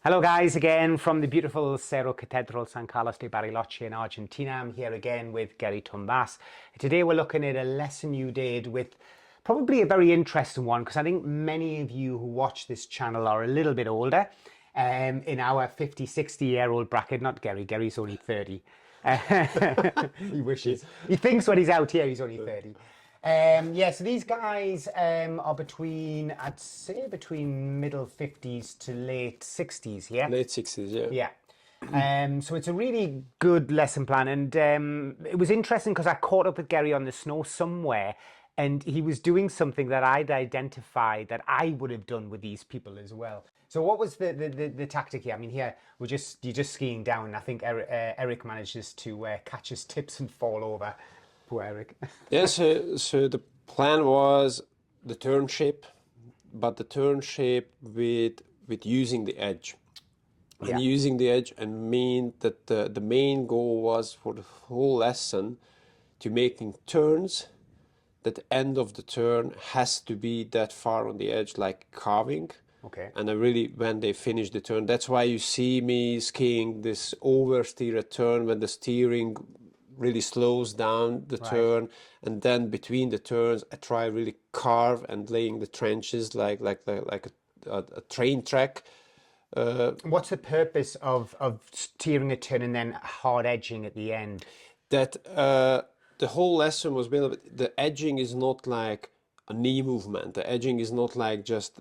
Hello guys, again from the beautiful Cerro Catedral San Carlos de Bariloche in Argentina. I'm here again with Geri Tumbasz. Today we're looking at a lesson you did with probably a very interesting one, because I think many of you who watch this channel are a little bit older, in our 50, 60-year-old bracket. Not Geri, Geri's only 30. He wishes. He thinks when he's out here he's only 30. Yeah, so these guys are between, I'd say between middle 50s to late 60s, yeah? Late 60s, yeah. Yeah. So it's a really good lesson plan. And it was interesting because I caught up with Geri on the snow somewhere, and he was doing something that I'd identified that I would have done with these people as well. So what was the tactic here? I mean, here you're just skiing down. I think Eric manages to catch his tips and fall over. Poor Eric. Yeah, so the plan was the turn shape, but the turn shape with using the edge. And Yeah. using the edge and mean that the main goal was for the whole lesson to making turns that the end of the turn has to be that far on the edge, like carving. Okay. And I really, when they finish the turn, that's why you see me skiing this oversteer turn when the steering really slows down the Right. turn, and then between the turns I try really carve and laying the trenches like a train track. What's the purpose of steering a turn and then hard edging at the end? That the whole lesson was built. The edging is not like a knee movement. The edging is not like just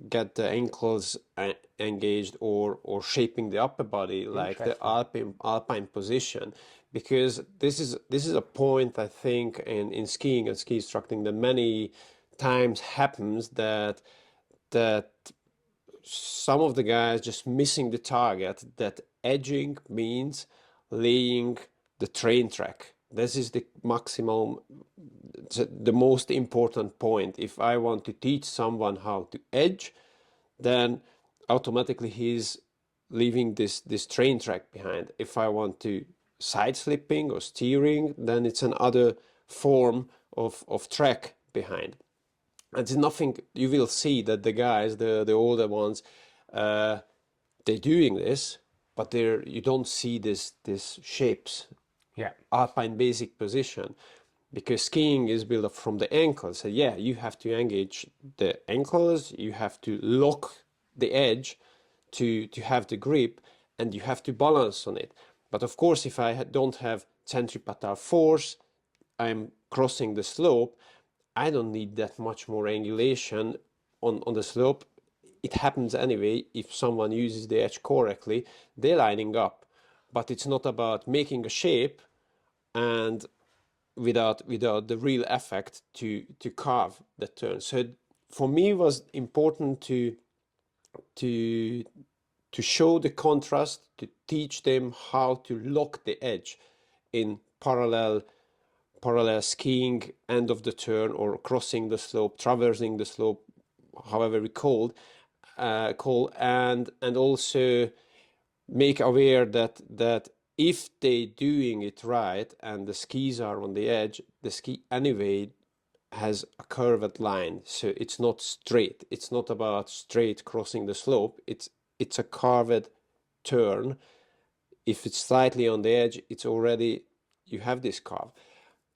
get the ankles engaged or shaping the upper body like the alpine position, because this is a point I think in skiing and ski instructing that many times happens that some of the guys just missing the target, that edging means laying the train track. This is the maximum, the most important point. If I want to teach someone how to edge, then automatically he's leaving this train track behind. If I want to side slipping or steering, then it's another form of track behind. And it's nothing. You will see that the guys, the older ones, they're doing this, but you don't see this shapes. Yeah. Alpine basic position, because skiing is built up from the ankles. So yeah, you have to engage the ankles, you have to lock the edge to have the grip, and you have to balance on it. But of course, if I don't have centripetal force, I'm crossing the slope, I don't need that much more angulation on the slope. It happens anyway if someone uses the edge correctly, they're lining up. But it's not about making a shape and without the real effect to carve the turn. So for me it was important to show the contrast, to teach them how to lock the edge in parallel skiing end of the turn, or crossing the slope, traversing the slope, however we call, and also make aware that if they doing it right and the skis are on the edge, the ski anyway has a curved line, so it's not straight. It's not about straight crossing the slope. It's a curved turn. If it's slightly on the edge, it's already, you have this curve.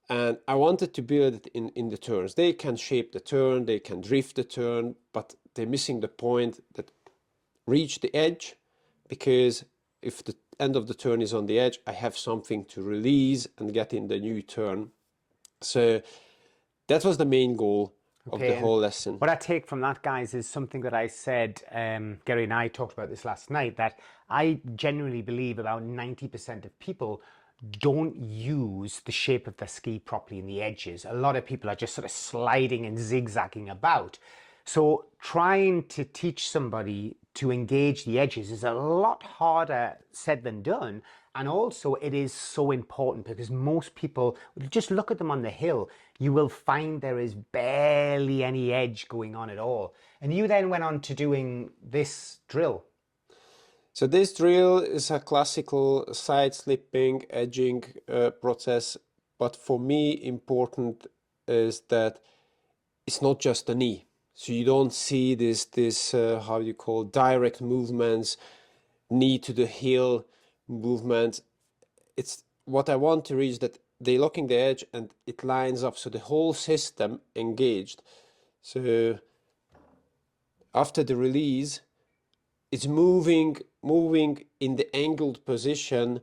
And I wanted to build it in the turns. They can shape the turn, they can drift the turn, but they're missing the point that reach the edge, because if the end of the turn is on the edge, I have something to release and get in the new turn. So that was the main goal of the whole lesson. What I take from that, guys, is something that I said, Geri and I talked about this last night, that I genuinely believe about 90% of people don't use the shape of the ski properly in the edges. A lot of people are just sort of sliding and zigzagging about. So trying to teach somebody to engage the edges is a lot harder said than done. And also it is so important, because most people, just look at them on the hill, you will find there is barely any edge going on at all. And you then went on to doing this drill. So this drill is a classical side slipping edging process, but for me important is that it's not just the knee. So you don't see this how you call direct movements. knee to the heel movement. It's what I want to reach, that they locking the edge and it lines up, so the whole system engaged. So after the release, it's moving in the angled position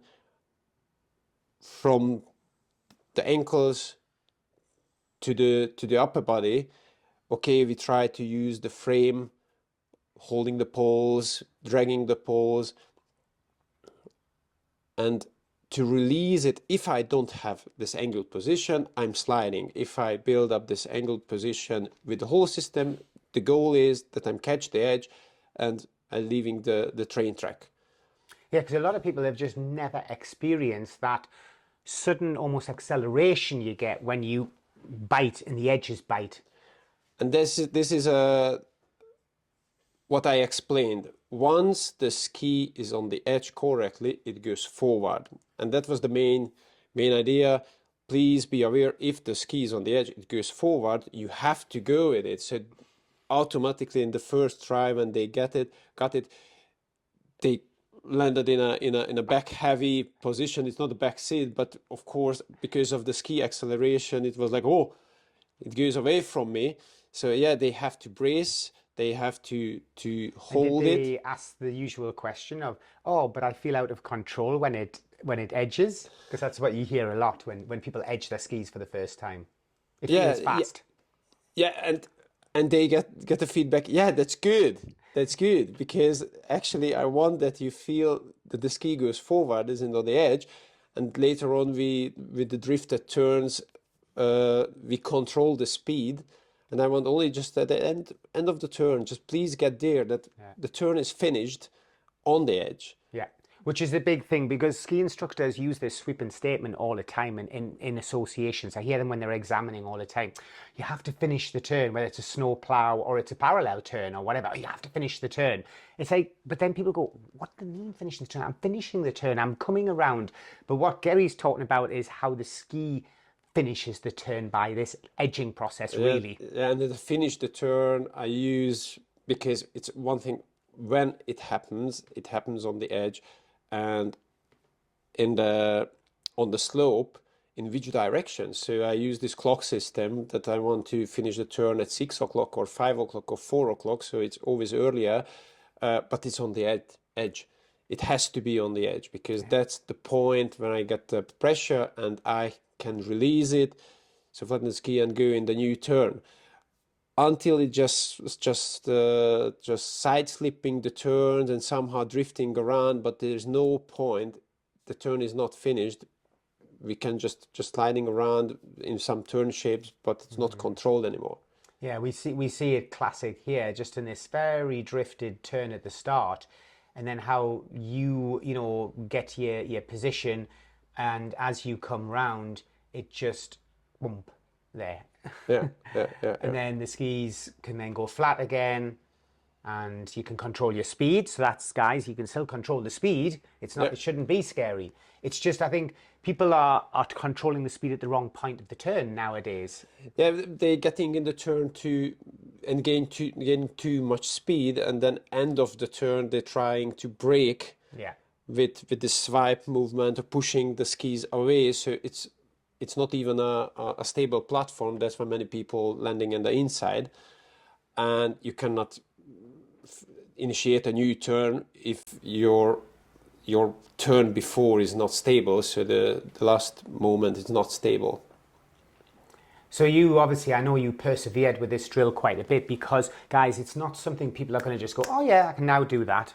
from the ankles to the upper body. Okay, we try to use the frame, holding the poles, dragging the poles, and to release it, if I don't have this angled position, I'm sliding. If I build up this angled position with the whole system, the goal is that I'm catch the edge and I'm leaving the train track. Yeah, because a lot of people have just never experienced that sudden almost acceleration you get when you bite and the edges bite. And this is what I explained. Once the ski is on the edge correctly, it goes forward. And that was the main idea. Please be aware, if the ski is on the edge, it goes forward, you have to go with it. So automatically in the first try, when they got it, they landed in a back heavy position. It's not a back seat, but of course, because of the ski acceleration, it was like, oh, it goes away from me. So yeah, they have to brace, they have to hold and did it. they ask the usual question of, oh, but I feel out of control when it edges? Because that's what you hear a lot when people edge their skis for the first time. It feels fast. Yeah, and they get the feedback. Yeah, that's good. That's good, because actually I want that you feel that the ski goes forward, isn't on the edge, and later on with the drifted turns, we control the speed, and I want only just at the end of the turn, just please get there, that the turn is finished on the edge. Yeah, which is the big thing, because ski instructors use this sweeping statement all the time in associations. I hear them when they're examining all the time. You have to finish the turn, whether it's a snow plow or it's a parallel turn or whatever. You have to finish the turn. It's like, but then people go, what do you mean finishing the turn? I'm finishing the turn. I'm coming around. But what Geri's talking about is how the ski finishes the turn by this edging process, really. And to finish the turn, I use, because it's one thing, when it happens on the edge, and on the slope, in which direction. So I use this clock system that I want to finish the turn at 6 o'clock or 5 o'clock or 4 o'clock, so it's always earlier, but it's on the edge. It has to be on the edge, because that's the point when I get the pressure and I can release it, so flatten the ski and go in the new turn. Until it just side slipping the turns and somehow drifting around, but there's no point. The turn is not finished. We can just sliding around in some turn shapes, but it's not controlled anymore. Yeah, we see it classic here, just in this very drifted turn at the start, and then how you get your position, and as you come round, it just bump there. Yeah. And then the skis can then go flat again, and you can control your speed. So that's, guys, you can still control the speed. It's not, it shouldn't be scary. It's just, I think people are controlling the speed at the wrong point of the turn nowadays. Yeah, they're getting in the turn and gain too much speed, and then end of the turn they're trying to brake. Yeah. With the swipe movement, or pushing the skis away, so it's not even a stable platform. That's why many people landing in the inside, and you cannot initiate a new turn if your turn before is not stable, so the last moment is not stable. So you obviously, I know you persevered with this drill quite a bit, because, guys, it's not something people are going to just go, oh yeah, I can now do that.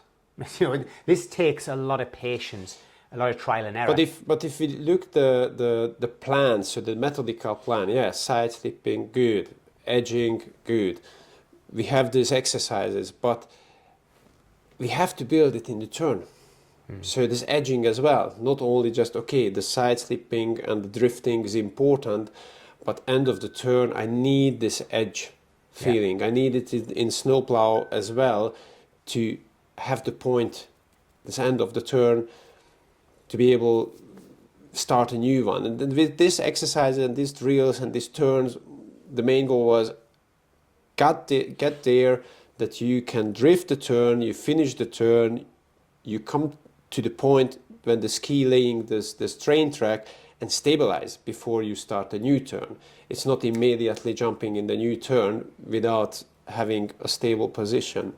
This takes a lot of patience, a lot of trial and error. But if we look the plan, so the methodical plan, yeah, side slipping, good, edging, good. We have these exercises, but we have to build it in the turn. So this edging as well, not only just, okay, the side slipping and the drifting is important, but end of the turn, I need this edge feeling. I need it in snowplow as well, to have the point, this end of the turn, to be able to start a new one. And with this exercise and these drills and these turns, the main goal was get there, that you can drift the turn, you finish the turn, you come to the point when the ski laying this train track and stabilize before you start a new turn. It's not immediately jumping in the new turn without having a stable position.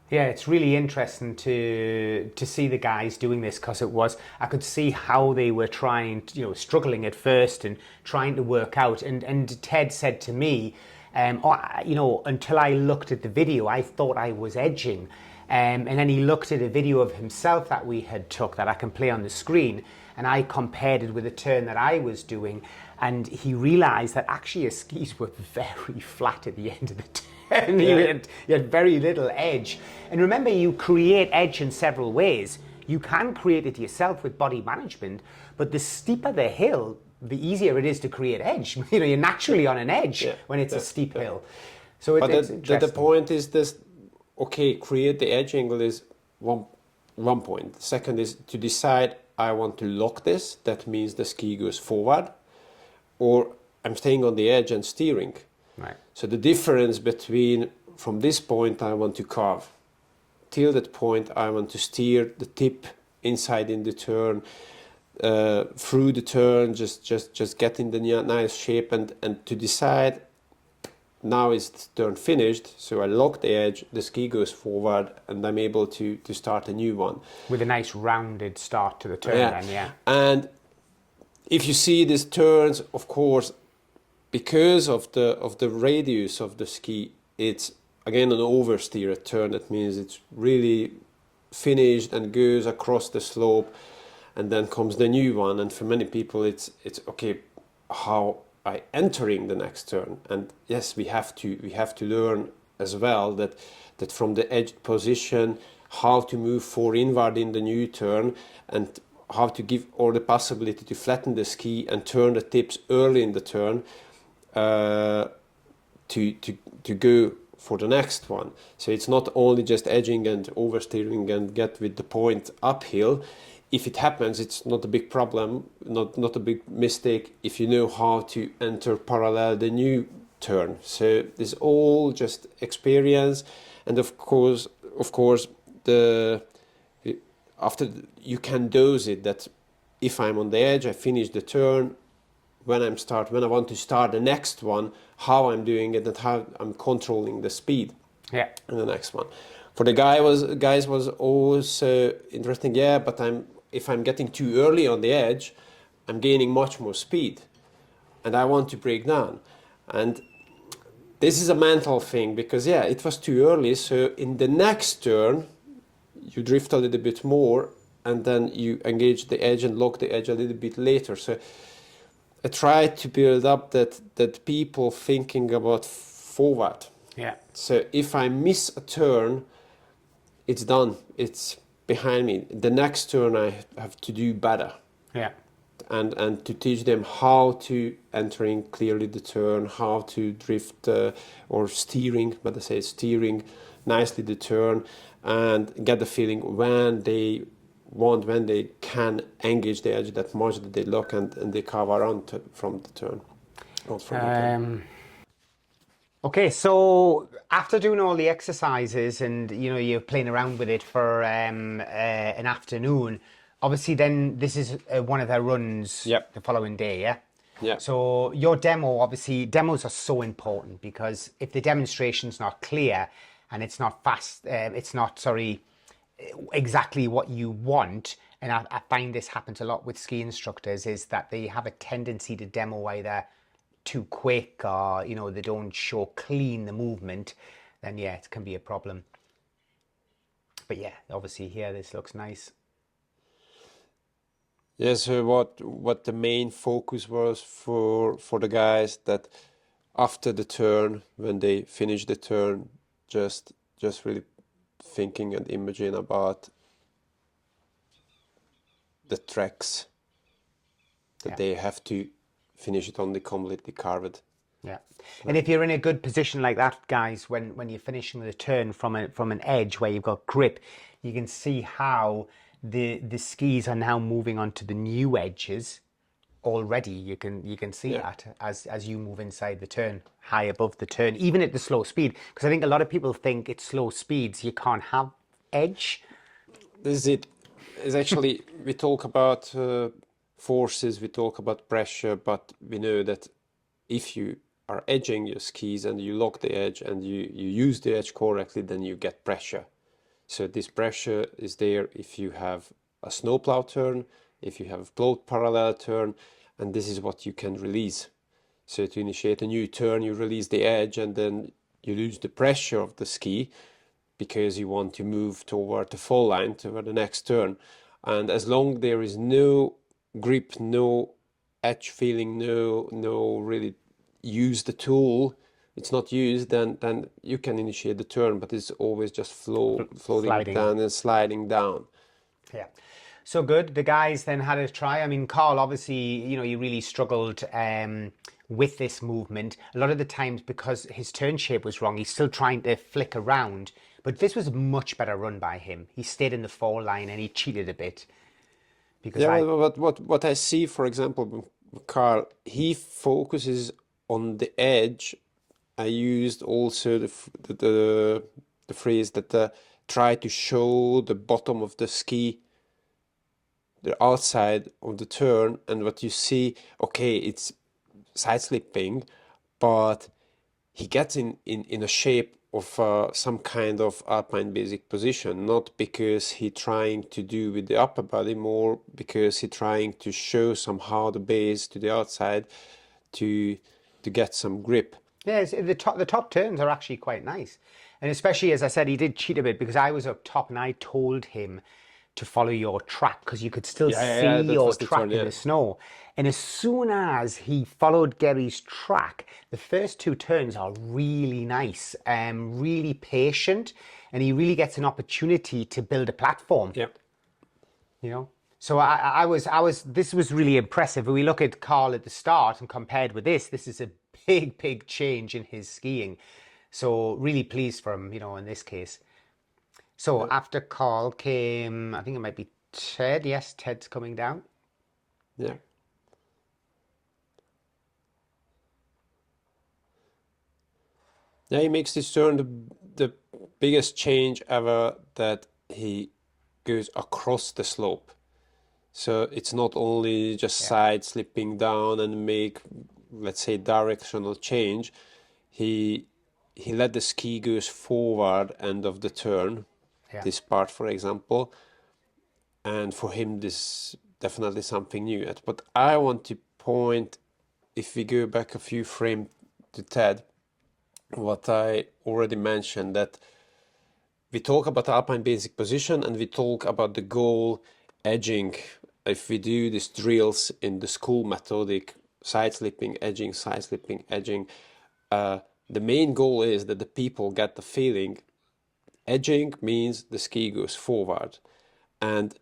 Yeah, it's really interesting to see the guys doing this, because I could see how they were trying, struggling at first and trying to work out. And Ted said to me, until I looked at the video, I thought I was edging. And then he looked at a video of himself that we had took that I can play on the screen, and I compared it with a turn that I was doing, and he realized that actually his skis were very flat at the end of the turn. And you had very little edge. And remember, you create edge in several ways. You can create it yourself with body management, but the steeper the hill, the easier it is to create edge. You're naturally on an edge when it's a steep hill. So it's interesting. The point is this: okay, create the edge angle is one point. The second is to decide I want to lock this. That means the ski goes forward, or I'm staying on the edge and steering. Right. So the difference between from this point I want to carve, till that point I want to steer the tip inside in the turn, through the turn, just get in the nice shape, and to decide now is the turn finished, so I lock the edge, the ski goes forward, and I'm able to start a new one. With a nice rounded start to the turn then. And if you see these turns, of course, because of the radius of the ski, it's again an oversteer turn. That means it's really finished and goes across the slope, and then comes the new one. And for many people, it's okay, how I entering the next turn. And yes, we have to learn as well that from the edge position, how to move forward in the new turn, and how to give all the possibility to flatten the ski and turn the tips early in the turn. To go for the next one. So it's not only just edging and oversteering and get with the point uphill. If it happens, it's not a big problem, not a big mistake if you know how to enter parallel the new turn. So this all just experience, and of course after you can dose it, that if I'm on the edge, I finish the turn. When I want to start the next one, how I'm doing it and how I'm controlling the speed. Yeah. And the next one. For the guys was also interesting. Yeah, but if I'm getting too early on the edge, I'm gaining much more speed, and I want to break down. And this is a mental thing, because it was too early. So in the next turn, you drift a little bit more, and then you engage the edge and lock the edge a little bit later. So I try to build up that people thinking about forward. Yeah. So if I miss a turn, it's done. It's behind me. The next turn I have to do better. Yeah. And to teach them how to entering clearly the turn, how to drift or steering, but I say steering nicely the turn, and get the feeling when they can engage the edge that much that they lock and they carve around from the turn. Not from the turn. Okay, so after doing all the exercises and you're playing around with it for an afternoon, obviously then this is one of their runs the following day, yeah? Yeah. So your demos are so important, because if the demonstration's not clear and it's not fast, exactly what you want, and I find this happens a lot with ski instructors, is that they have a tendency to demo either too quick or they don't show clean the movement, then it can be a problem. But obviously here this looks nice. So what the main focus was for the guys, that after the turn, when they finish the turn, just really thinking and imaging about the tracks that they have to finish it on the completely carved. Yeah. And if you're in a good position like that, guys, when you're finishing the turn from an edge where you've got grip, you can see how the skis are now moving onto the new edges already. You can see that as you move inside the turn, high above the turn, even at the slow speed. Because I think a lot of people think it's slow speeds you can't have edge? This is it. Is actually we talk about forces, we talk about pressure, but we know that if you are edging your skis and you lock the edge and you use the edge correctly, then you get pressure. So this pressure is there if you have a snowplow turn, if you have a plowed parallel turn, and this is what you can release. So to initiate a new turn, you release the edge and then you lose the pressure of the ski because you want to move toward the fall line, toward the next turn. And as long there is no grip, no edge feeling, no really use the tool, it's not used, then you can initiate the turn, but it's always just floating Sliding. down and sliding down. Yeah. So good. The guys then had a try. I mean, Carl, obviously, he really struggled with this movement. A lot of the times because his turn shape was wrong, he's still trying to flick around. But this was a much better run by him. He stayed in the fall line and he cheated a bit. Because Yeah, but what I see, for example, with Carl, he focuses on the edge. I used also the phrase that try to show the bottom of the ski, the outside of the turn, and what you see, okay, it's side slipping, but he gets in a shape of some kind of alpine basic position, not because he trying to do with the upper body, more because he trying to show somehow the base to the outside to get some grip. yeah, the top turns are actually quite nice. And especially, as I said, he did cheat a bit because I was up top and I told him to follow your track because you could still see That your was the track turn, in yeah. the snow. And as soon as he followed Geri's track, the first two turns are really nice, really patient, and he really gets an opportunity to build a platform. Yeah. So this was really impressive. When we look at Carl at the start and compared with this is a big change in his skiing. So really pleased for him, in this case. So after Carl came, I think it might be Ted. Yes, Ted's coming down. Yeah. Yeah, he makes this turn the biggest change ever, that he goes across the slope. So it's not only just side slipping down and make, let's say, directional change. He let the ski goes forward end of the turn, Yeah. this part, for example. And for him, this definitely something new. But I want to point, if we go back a few frames to Ted, what I already mentioned, that we talk about Alpine basic position and we talk about the goal edging. If we do these drills in the school methodic, side slipping, edging, the main goal is that the people get the feeling edging means the ski goes forward. And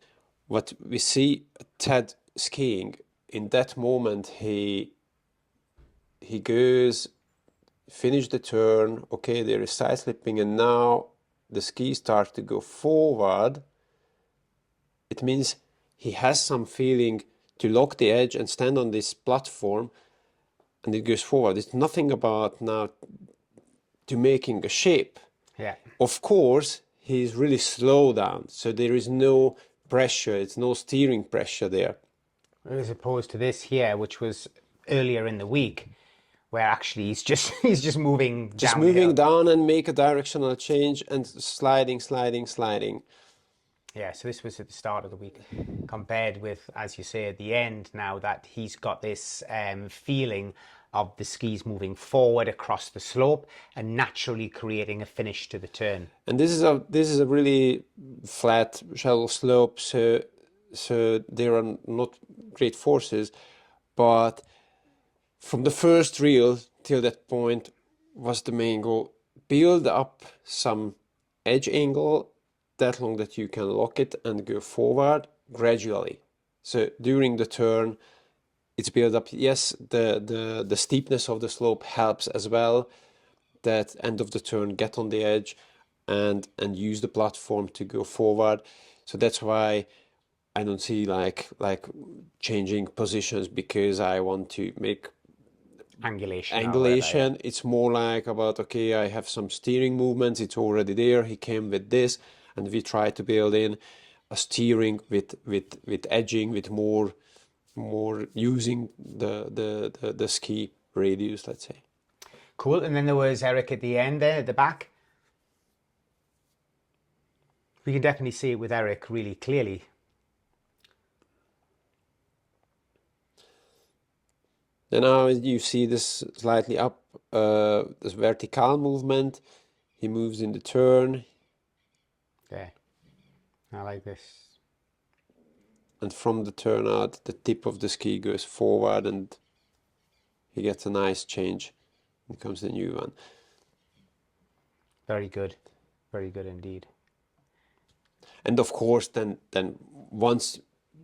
what we see Ted skiing, in that moment, he goes, finish the turn, okay, there is side slipping, and now the ski starts to go forward. It means he has some feeling to lock the edge and stand on this platform, and it goes forward. It's nothing about now to making a shape. Yeah. Of course, he's really slow down, so there is no pressure, it's no steering pressure there. As opposed to this here, which was earlier in the week, where actually he's just moving Just downhill. moving down and make a directional change and sliding. Yeah, so this was at the start of the week, compared with, as you say, at the end, now that he's got this feeling of the skis moving forward across the slope and naturally creating a finish to the turn. And this is a really flat, shallow slope, so there are not great forces, but from the first reel till that point was the main goal. Build up some edge angle that long that you can lock it and go forward gradually. So during the turn, it's built up. Yes, the steepness of the slope helps as well. That end of the turn, get on the edge and use the platform to go forward. So that's why I don't see like changing positions because I want to make Angulation. It's more like about, okay, I have some steering movements, it's already there, he came with this, and we try to build in a steering with edging, with more using the ski radius, let's say. Cool. And then there was Eric at the end there, at the back. We can definitely see it with Eric really clearly. Then now you see this slightly up, this vertical movement. He moves in the turn. There. I like this. And from the turn out, the tip of the ski goes forward and he gets a nice change. And comes the new one. Very good. Very good indeed. And of course, then once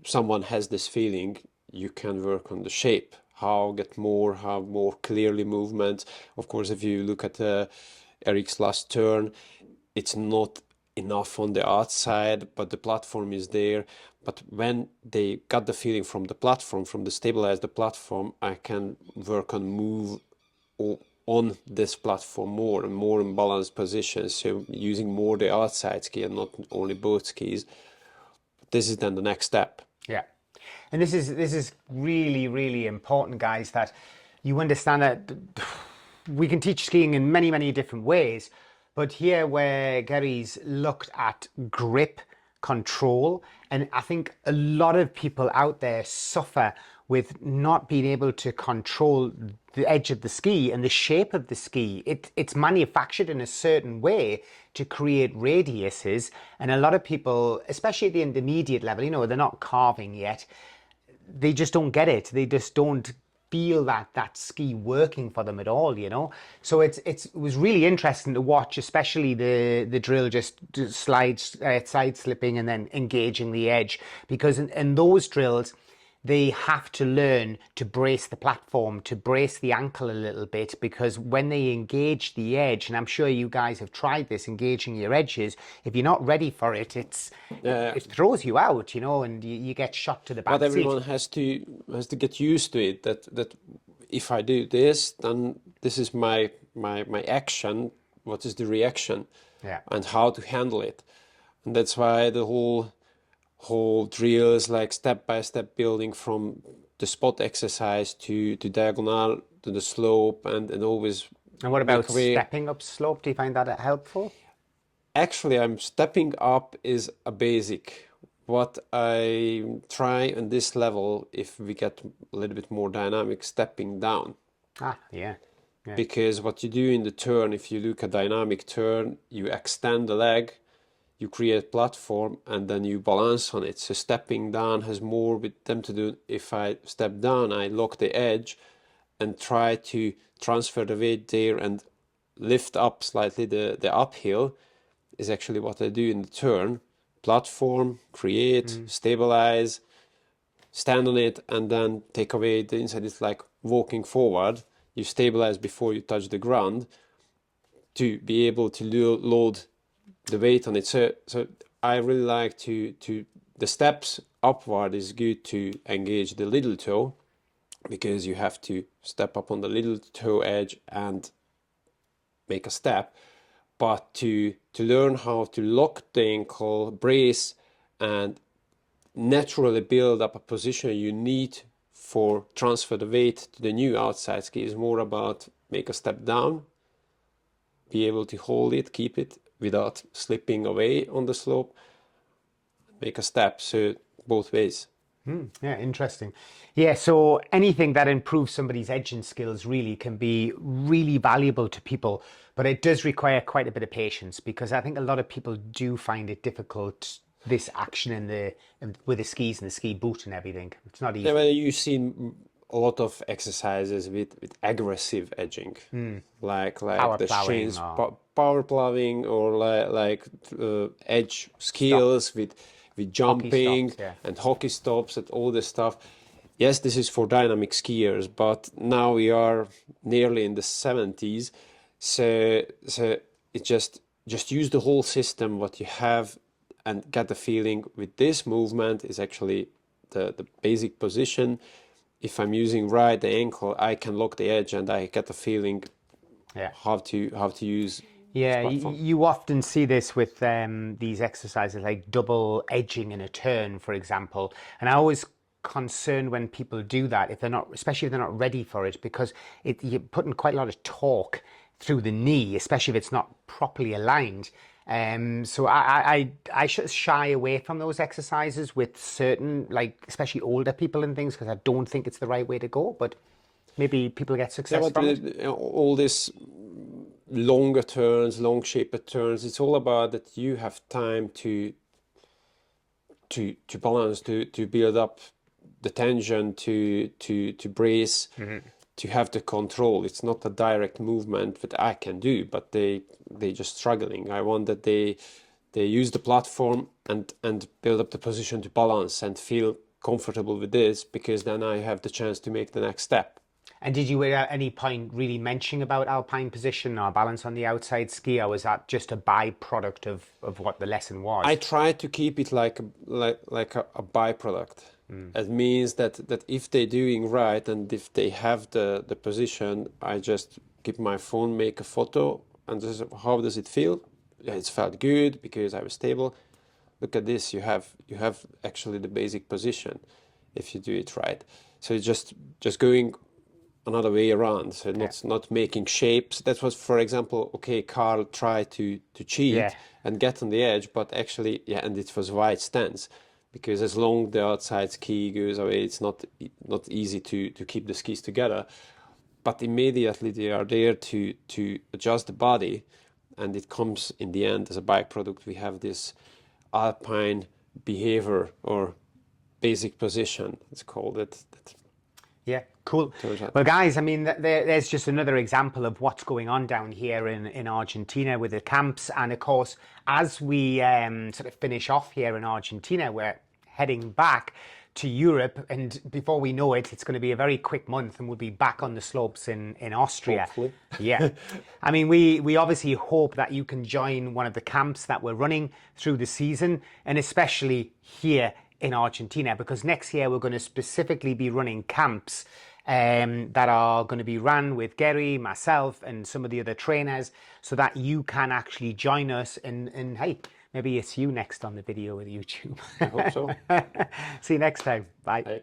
someone has this feeling, you can work on the shape. How more clearly movements. Of course, if you look at Eric's last turn, it's not enough on the outside, but the platform is there. But when they got the feeling from the platform, from the stabilize the platform, I can work on move on this platform more and more in balanced positions. So using more the outside ski and not only both skis. This is then the next step. Yeah. And this is really, really important, guys, that you understand that we can teach skiing in many, many different ways. But here where Geri's looked at grip, control, and I think a lot of people out there suffer with not being able to control the edge of the ski and the shape of the ski. It's manufactured in a certain way to create radiuses, and a lot of people, especially at the intermediate level, you know, they're not carving yet, they just don't get it. They just don't feel that ski working for them at all, you know. So it was really interesting to watch, especially the drill just side slipping and then engaging the edge, because in those drills they have to learn to brace the platform, to brace the ankle a little bit, because when they engage the edge, and I'm sure you guys have tried this, engaging your edges, if you're not ready for it, it throws you out, you know, and you get shot to the back But seat. everyone has to get used to it. That if I do this, then this is my action. What is the reaction? Yeah. And how to handle it. And that's why the whole drill is like step-by-step building from the spot exercise to diagonal to the slope and always. And what about make away. stepping up slope? Do you find that helpful? Actually, I'm stepping up is a basic. What I try on this level, if we get a little bit more dynamic, stepping down. Ah, yeah. Yeah. Because what you do in the turn, if you look at dynamic turn, you extend the leg, you create platform, and then you balance on it. So stepping down has more with them to do. If I step down, I lock the edge and try to transfer the weight there and lift up slightly the uphill is actually what I do in the turn. Platform, create, stabilize, stand on it, and then take away the inside. It's like walking forward. You stabilize before you touch the ground to be able to load the weight on it. So I really like to the steps upward is good to engage the little toe, because you have to step up on the little toe edge and make a step. But to learn how to lock the ankle, brace, and naturally build up a position you need for transfer the weight to the new outside ski is more about make a step down, be able to hold it, keep it without slipping away on the slope, make a step. So both ways. Yeah, interesting. Yeah, so anything that improves somebody's edging skills really can be really valuable to people, but it does require quite a bit of patience, because I think a lot of people do find it difficult, this action with the skis and the ski boot and everything. It's not easy. Yeah, well, you've seen a lot of exercises with aggressive edging, like Power the plowing chains, or- power plowing, or like edge skills with jumping stops, yeah. and hockey stops and all this stuff. Yes, this is for dynamic skiers, but now we are nearly in the 70s, so it just use the whole system what you have and get the feeling with this movement is actually the basic position. If I'm using the ankle, I can lock the edge and I get the feeling Yeah. how to use Yeah, platform. you often see this with these exercises like double edging in a turn, for example. And I always concerned when people do that if they're not, especially if they're not ready for it, because you're putting quite a lot of torque through the knee, especially if it's not properly aligned. So I should shy away from those exercises with certain, like especially older people and things, because I don't think it's the right way to go. But maybe people get Yeah, success but from it. all this longer turns, long shaped turns, it's all about that you have time to balance, to build up the tension, to brace, to have the control. It's not a direct movement that I can do, but they just struggling. I want that they use the platform and build up the position to balance and feel comfortable with this, because then I have the chance to make the next step. And did you at any point really mention about alpine position or balance on the outside ski, or was that just a byproduct of what the lesson I was? try to keep it like a byproduct. It means that if they're doing right and if they have the position, I just keep my phone, make a photo, and just how does it feel? Yeah, it's felt good because I was stable. Look at this. You have actually the basic position if you do it right. So it's just going another way around. So Yeah. not making shapes. That was, for example, okay, Carl tried to Yeah. cheat and get on the edge, but actually, yeah, and it was wide stance, because as long the outside ski goes away, it's not easy to keep the skis together. But immediately they are there to adjust the body, and it comes in the end as a byproduct. We have this alpine behavior or basic position, it's called it. That Yeah, cool. turns out. Well, guys, I mean, there's just another example of what's going on down here in Argentina with the camps. And of course, as we sort of finish off here in Argentina, we're heading back to Europe. And before we know it, it's going to be a very quick month and we'll be back on the slopes in Austria. Hopefully. Yeah. I mean, we obviously hope that you can join one of the camps that we're running through the season, and especially here in Argentina, because next year we're going to specifically be running camps that are going to be run with Geri, myself, and some of the other trainers, so that you can actually join us. And hey, maybe it's you next on the video with YouTube. I hope so. See you next time. Bye. Hey.